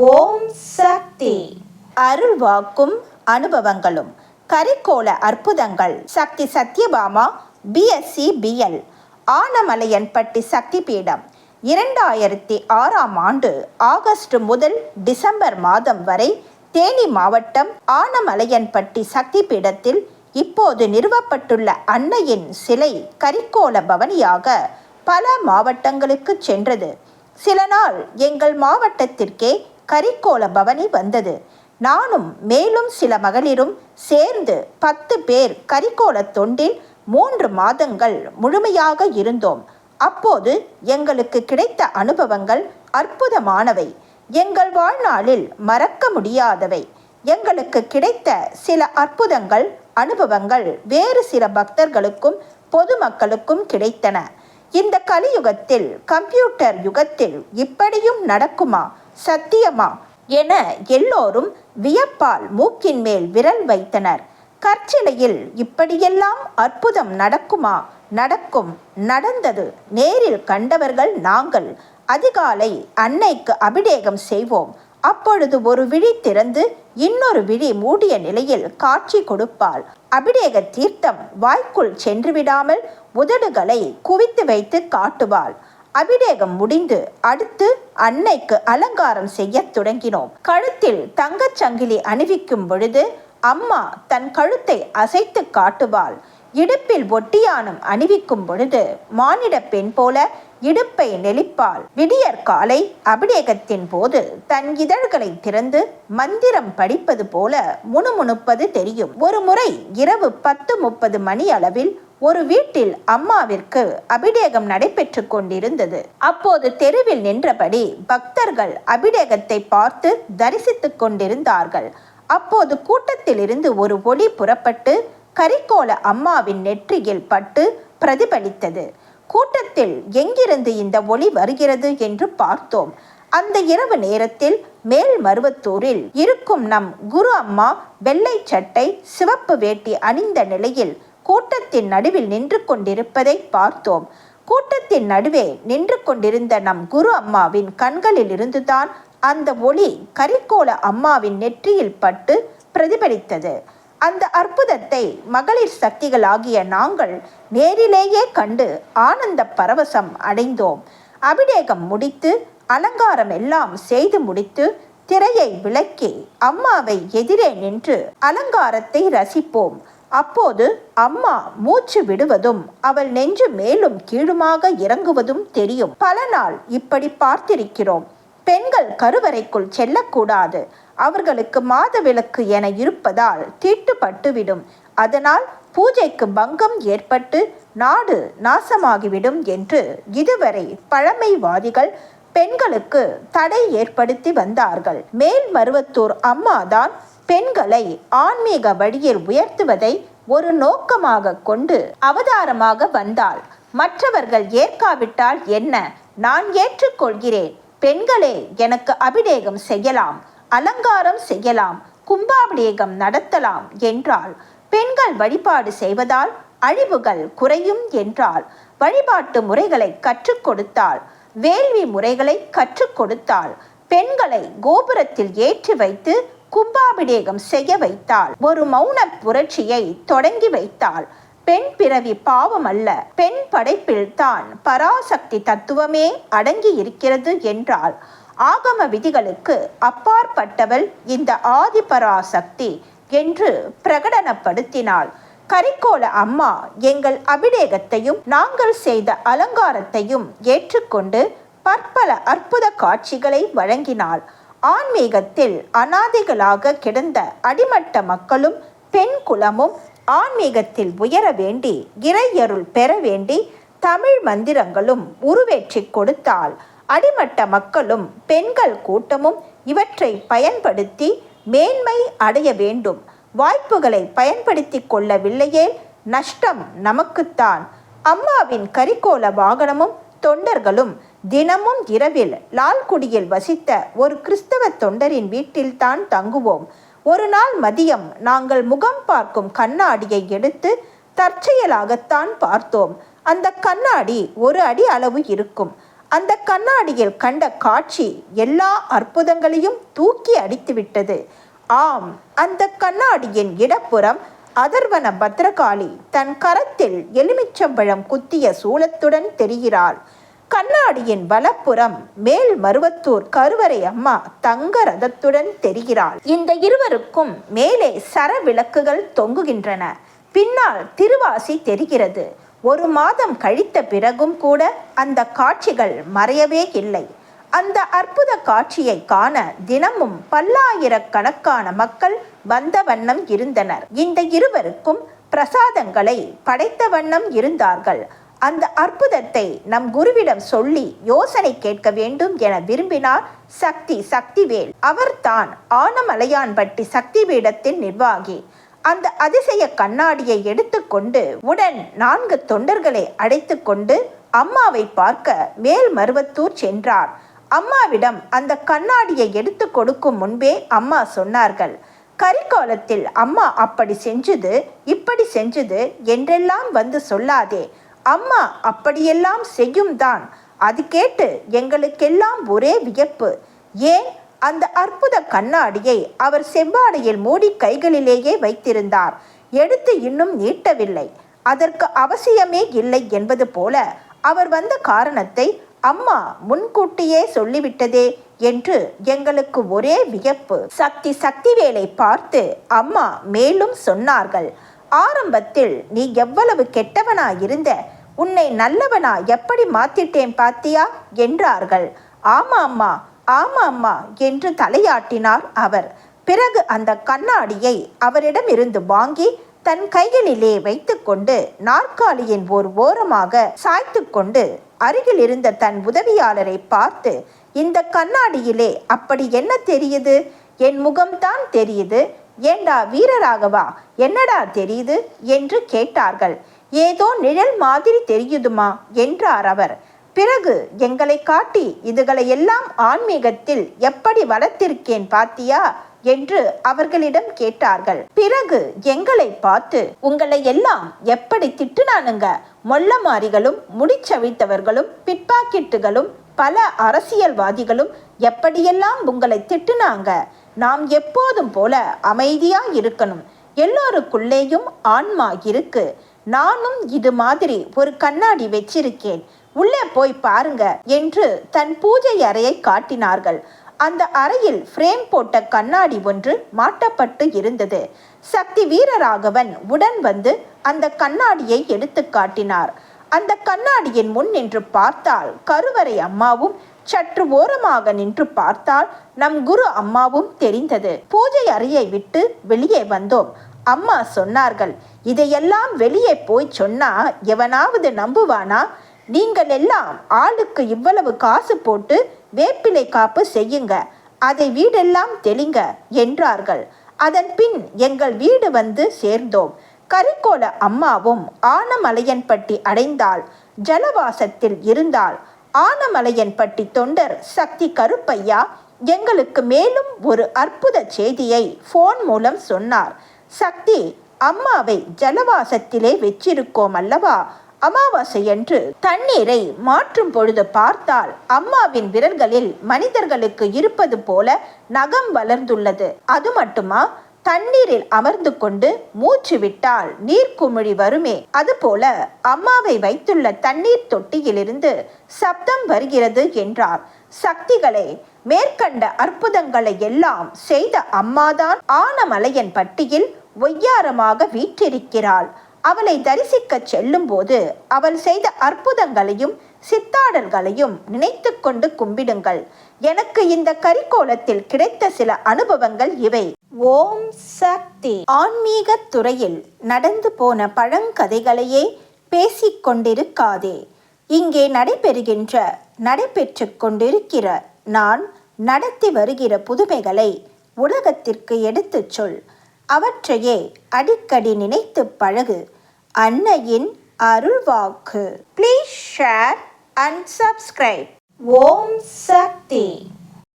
ஓம் சக்தி. அருள்வாக்கும் அனுபவங்களும் கரிக்கோள அற்புதங்கள். சக்தி Satyabhama BSc BL ஆனமலையன்பட்டி சக்தி பீடம் 2006 ஆகஸ்ட் முதல் டிசம்பர் மாதம் வரை தேனி மாவட்டம் ஆனமலையன்பட்டி சக்தி பீடத்தில் இப்போது நிறுவப்பட்டுள்ள அன்னையின் சிலை கரிக்கோள பவனியாக பல மாவட்டங்களுக்கு சென்றது. சில நாள் எங்கள் மாவட்டத்திற்கே கரிக்கோள பவனி வந்தது. நானும் மேலும் சில மகளிரும் சேர்ந்து 10 பேர் கரிக்கோள தொண்டில் 3 மாதங்கள் முழுமையாக இருந்தோம். அப்போது எங்களுக்கு கிடைத்த அனுபவங்கள் அற்புதமானவை, எங்கள் வாழ்நாளில் மறக்க முடியாதவை. எங்களுக்கு கிடைத்த சில அற்புதங்கள் அனுபவங்கள் வேறு சில பக்தர்களுக்கும் பொதுமக்களுக்கும் கிடைத்தன. இந்த கலியுகத்தில், கம்ப்யூட்டர் யுகத்தில் இப்படியும் நடக்குமா, சத்தியமா என எல்லோரும் வியப்பால் மூக்கின் மேல் விரல் வைத்தனர். கற்சிலையில் இப்படியெல்லாம் அற்புதம் நடக்குமா? நடக்கும், நடந்தது. நேரில் கண்டவர்கள் நாங்கள். அதிகாலை அன்னைக்கு அபிஷேகம் செய்வோம். அப்பொழுது ஒரு விழி திறந்து இன்னொரு விழி மூடிய நிலையில் காட்சி கொடுப்பாள். அபிஷேக தீர்த்தம் வாய்க்குள் சென்று விடாமல் உதடுகளை குவித்து வைத்து காட்டுவாள். அபிஷேகம் முடிந்து அடுத்து அன்னைக்கு அலங்காரம் செய்ய தொடங்கினோம். கழுத்தில் தங்கச்சங்கிலி அணிவிக்கும் பொழுது அம்மா தன் கழுத்தை அசைத்து காட்டுவாள். இடுப்பில் ஒட்டியானம் அணிவிக்கும் பொழுது மானிட பெண் போல இடுப்பை நெளிப்பாள். விடியற் காலை அபிஷேகத்தின் போது தன் இதழ்களை திறந்து மந்திரம் படிப்பது போல முணுமுணுப்பது தெரியும். ஒரு முறை இரவு 10:30 மணி அளவில் ஒரு வீட்டில் அம்மாவிற்கு அபிஷேகம் நடைபெற்று கொண்டிருந்தது. அப்போது தெருவில் நின்றபடி பக்தர்கள் அபிஷேகத்தை பார்த்து தரிசித்துக் கொண்டிருந்தார்கள். அப்போது கூட்டத்தில் இருந்து ஒரு ஒளி புறப்பட்டு கரிக்கோள அம்மாவின் நெற்றியில் பட்டு பிரதிபலித்தது. கூட்டத்தில் எங்கிருந்து இந்த ஒளி வருகிறது என்று பார்த்தோம். அந்த இரவு நேரத்தில் மேல்மருவத்தூரில் இருக்கும் நம் குரு அம்மா வெள்ளை சட்டை சிவப்பு வேட்டி அணிந்த நிலையில் கூட்டத்தின் நடுவில் நின்று கொண்டிருப்பதை பார்த்தோம். கூட்டத்தின் நடுவே நின்று கொண்டிருந்த நம் குரு அம்மாவின் கண்களில் இருந்துதான் அந்த ஒளி கரிக்கோள அம்மாவின் நெற்றியில் பட்டு பிரதிபலித்தது. அந்த அற்புதத்தை மகளிர் சக்திகளாகிய நாங்கள் நேரிலேயே கண்டு ஆனந்த பரவசம் அடைந்தோம். அபிஷேகம் முடித்து அலங்காரம் எல்லாம் செய்து முடித்து திரையை விலக்கி அம்மாவை எதிரே நின்று அலங்காரத்தை ரசிப்போம். அப்போது அம்மா மூச்சு விடுவதும் அவள் நெஞ்சு மேலும் கீழுமாக இறங்குவதும் தெரியும். பல நாள் இப்படி பார்த்திருக்கிறோம். பெண்கள் கருவறைக்குள் செல்லக்கூடாது, அவர்களுக்கு மாதவிலக்கு என இருப்பதால் தீட்டுப்பட்டுவிடும், அதனால் பூஜைக்கு பங்கம் ஏற்பட்டு நாடு நாசமாகிவிடும் என்று இதுவரை பழமைவாதிகள் பெண்களுக்கு தடை ஏற்படுத்தி வந்தார்கள். மேல்மருவத்தூர் அம்மாதான் பெண்களை ஆன்மீக வழியில் உயர்த்துவதை ஒரு நோக்கமாக கொண்டு அவதாரமாக வந்தாள். மற்றவர்கள் ஏற்காவிட்டால் என்ன, நான் ஏற்றுக்கொள்கிறேன். பெண்களே எனக்கு அபிஷேகம் செய்யலாம், அலங்காரம் செய்யலாம், கும்பாபிஷேகம் நடத்தலாம் என்றால், பெண்கள் வழிபாடு செய்வதால் அழிவுகள் குறையும் என்றால், வழிபாட்டு முறைகளை கற்றுக் கொடுத்தாள், வேள்வி முறைகளை கற்றுக் கொடுத்தாள், பெண்களை கோபுரத்தில் ஏற்றி வைத்து கும்பாபிஷேகம் செய்ய வைத்தாள். ஒரு மௌன புரட்சியை தொடங்கி வைத்தாள். பெண் பிறவி பாவம் அல்ல, பெண் படைப்பில் தான் பராசக்தி தத்துவமே அடங்கி இருக்கிறது என்றால், ஆகம விதிகளுக்கு அப்பாற்பட்டவள் இந்த ஆதிபராசக்தி என்று பிரகடனப்படுத்தினாள். கரிக்கோள அம்மா எங்கள் அபிஷேகத்தையும் நாங்கள் செய்த அலங்காரத்தையும் ஏற்றுக்கொண்டு பற்பல அற்புத காட்சிகளை வழங்கினாள். ஆன்மீகத்தில் அநாதைகளாக கிடந்த அடிமட்ட மக்களும் பெண் குலமும் ஆன்மீகத்தில் உயர வேண்டி இறையருள் பெற வேண்டி தமிழ் மந்திரங்களும் உருவேற்றி கொடுத்தாள். அடிமட்ட மக்களும் பெண்கள் கூட்டமும் இவற்றை பயன்படுத்தி மேன்மை அடைய வேண்டும். வாய்ப்புகளை பயன்படுத்தி கொள்ளவில்லையே நஷ்டம் நமக்குத்தான். அம்மாவின் கரிக்கோள வாகனமும் தொண்டர்களும் தினமும் இரவில் லால்குடியில் வசித்த ஒரு கிறிஸ்தவ தொண்டரின் வீட்டில்தான் தங்குவோம். ஒரு நாள் மதியம் நாங்கள் முகம் பார்க்கும் கண்ணாடியை எடுத்து தற்செயலாகத்தான் பார்த்தோம். அந்த கண்ணாடி 1 அடி அளவு இருக்கும். அந்த கண்ணாடியில் கண்ட காட்சி எல்லா அற்புதங்களையும் தூக்கி அடித்துவிட்டது. ஆம், அந்த கண்ணாடியின் இடப்புறம் அதர்வன பத்ரகாளி தன் கரத்தில் எலுமிச்சம்பழம் குத்திய சூலத்துடன் தெரிகிறாள். கண்ணாடியின் வலப்புறம் மேல் மருவத்தூர் கருவறை அம்மா தங்க ரதத்துடன் தெரிகிறாள். இந்த இருவருக்கும் மேலே சர விளக்குகள் தொங்குகின்றன. பின்னால் திருவாசி தெரிகிறது. 1 மாதம் கழித்த பிறகும் கூட அந்த காட்சிகள் மறையவே இல்லை. அந்த அற்புத காட்சியை காண தினமும் பல்லாயிரக்கணக்கான மக்கள் வந்த வண்ணம் இருந்தனர். இந்த இருவருக்கும் பிரசாதங்களை படைத்த வண்ணம் இருந்தார்கள். அந்த அற்புதத்தை நம் குருவிடம் சொல்லி யோசனை கேட்க வேண்டும் என விரும்பினார் சக்திவேல். அவர்தான் ஆனமலையான்பட்டி சக்தி பீடத்தின் நிர்வாகி. அந்த அதிசய கண்ணாடியை எடுத்துக்கொண்டு உடன் 4 தொண்டர்களை அழைத்து கொண்டு அம்மாவை பார்க்க மேல் மருவத்தூர் சென்றார். அம்மாவிடம் அந்த கண்ணாடியை எடுத்து கொடுக்கும் முன்பே அம்மா சொன்னார்கள், கரிகாலத்தில் அம்மா அப்படி செஞ்சது இப்படி செஞ்சது என்றெல்லாம் வந்து சொல்லாதே, அம்மா அப்படியெல்லாம் செய்யும் தான். அது கேட்டு எங்களுக்கெல்லாம் ஒரே வியப்பு. ஏன், அந்த அற்புத கண்ணாடியை அவர் செவ்வாடையில் மூடி கைகளிலேயே வைத்திருந்தார். எடுத்து இன்னும் நீட்டவில்லை. அதற்கு அவசியமே இல்லை என்பது போல அவர் வந்த காரணத்தை அம்மா முன்கூட்டியே சொல்லிவிட்டதே என்று எங்களுக்கு ஒரே வியப்பு. சக்திவேலை பார்த்து அம்மா மேலும் சொன்னார்கள், ஆரம்பத்தில் நீ எவ்வளவு கெட்டவனாயிருந்த, உன்னை நல்லவனா எப்படி மாத்திட்டேன் பாத்தியா என்றார்கள். ஆமா அம்மா என்று தலையாட்டினார் அவர். பிறகு அந்த கண்ணாடியை அவரிடமிருந்து வாங்கி தன் கைகளிலே வைத்து கொண்டு நாற்காலியின் ஒரு ஓரமாக சாய்த்து கொண்டு அருகில் இருந்த தன் உதவியாளரை பார்த்து, இந்த கண்ணாடியிலே அப்படி என்ன தெரியுது? என் முகம்தான் தெரியுது. ஏண்டா வீரராகவா, என்னடா தெரியுது என்று கேட்டார்கள். ஏதோ நிழல் மாதிரி தெரியுதுமா என்றார் அவர். பிறகு எங்களை காட்டி இதுகளை எல்லாம் ஆன்மீகத்தில் எப்படி வளர்த்திருக்கேன் பாத்தியா என்று அவர்களிடம் கேட்டார்கள். பிறகு எங்களை பார்த்து, உங்களை எல்லாம் எப்படி திட்டுனானுங்க, மொல்லமாரிகளும் முடிச்சவித்தவர்களும் பிட்பாக்கெட்டுகளும் பல அரசியல்வாதிகளும் எப்படியெல்லாம் உங்களை திட்டுனாங்க. நாம் எப்போதும் போல அமைதியா இருக்கணும். எல்லோருக்குள்ளேயும் ஆன்மா இருக்கு. நானும் இது மாதிரி ஒரு கண்ணாடி வச்சிருக்கேன், உள்ளே போய் பாருங்க என்று தன் பூஜை அறையை காட்டினார்கள். அந்த அறையில் ஃப்ரேம் போட்ட கண்ணாடி ஒன்று மாட்டப்பட்டு இருந்தது. சக்தி வீரராகவன் உடன் வந்து அந்த கண்ணாடியை எடுத்து காட்டினார். அந்த கண்ணாடியின் முன் நின்று பார்த்தால் கருவறை அம்மாவும், சற்று ஓரமாக நின்று பார்த்தால் நம் குரு அம்மாவும் தெரிந்தது. பூஜை அறையை விட்டு வெளியே வந்தோம். அம்மா சொன்னார்கள், இதையெல்லாம் வெளியே போய் சொன்னா எவனாவது நம்புவானா? நீங்கள் எல்லாம் ஆளுக்கு இவ்வளவு காசு போட்டு வேப்பிலை காப்பு செய்யுங்க, அதை வீடெல்லாம் தெளிங்க என்றார்கள். அதன் பின் எங்கள் வீடு வந்து சேர்ந்தோம். கரிகோல அம்மாவும் ஆனமலையன்பட்டி அடைந்தாள். ஜலவாசத்தில் இருந்தாள். ஆனமலையன்பட்டி தொண்டர் சக்தி கருப்பையா எங்களுக்கு மேலும் ஒரு அற்புத செய்தியை போன் மூலம் சொன்னார். சக்தி, அம்மாவை ஜலவாசத்திலே வச்சிருக்கோம் அல்லவா? அமாவாசையன்று தண்ணீரை மாற்றும் பொழுது பார்த்தால் அம்மாவின் விரல்களில் மனிதர்களுக்கு இருப்பது போல நகம் வளர்ந்துள்ளது. அது மட்டுமா, தண்ணீரில் அமர்ந்து கொண்டு மூச்சு விட்டால் நீர்க்குமிழி வருமே, அதுபோல அம்மாவை வைத்துள்ள தண்ணீர் தொட்டியிலிருந்து சப்தம் வருகிறது என்றார். சக்திகளே, மேற்கண்ட அற்புதங்களை எல்லாம் செய்த அம்மாதான் ஆனமலையன்பட்டியில் ஒய்யாரமாக வீற்றிருக்கிறாள். அவளை தரிசிக்க செல்லும் போது அவள் செய்த அற்புதங்களையும் சித்தாடல்களையும் நினைத்து கொண்டு கும்பிடுங்கள். எனக்கு இந்த கரிக்கோலத்தில் கிடைத்த சில அனுபவங்கள் இவை. ஓம் சக்தி. ஆன்மீக துறையில் நடந்து போன பழங்கதைகளையே பேசிக்கொண்டிருக்காதே. இங்கே நடைபெற்று கொண்டிருக்கிற நான் நடத்தி வருகிற புதுமைகளை உலகத்திற்கு எடுத்துச் சொல். அவற்றையே அடிக்கடி நினைத்து பழகு. அன்னையின் அருள்வாக்கு. Please share and subscribe. ஓம் சக்தி.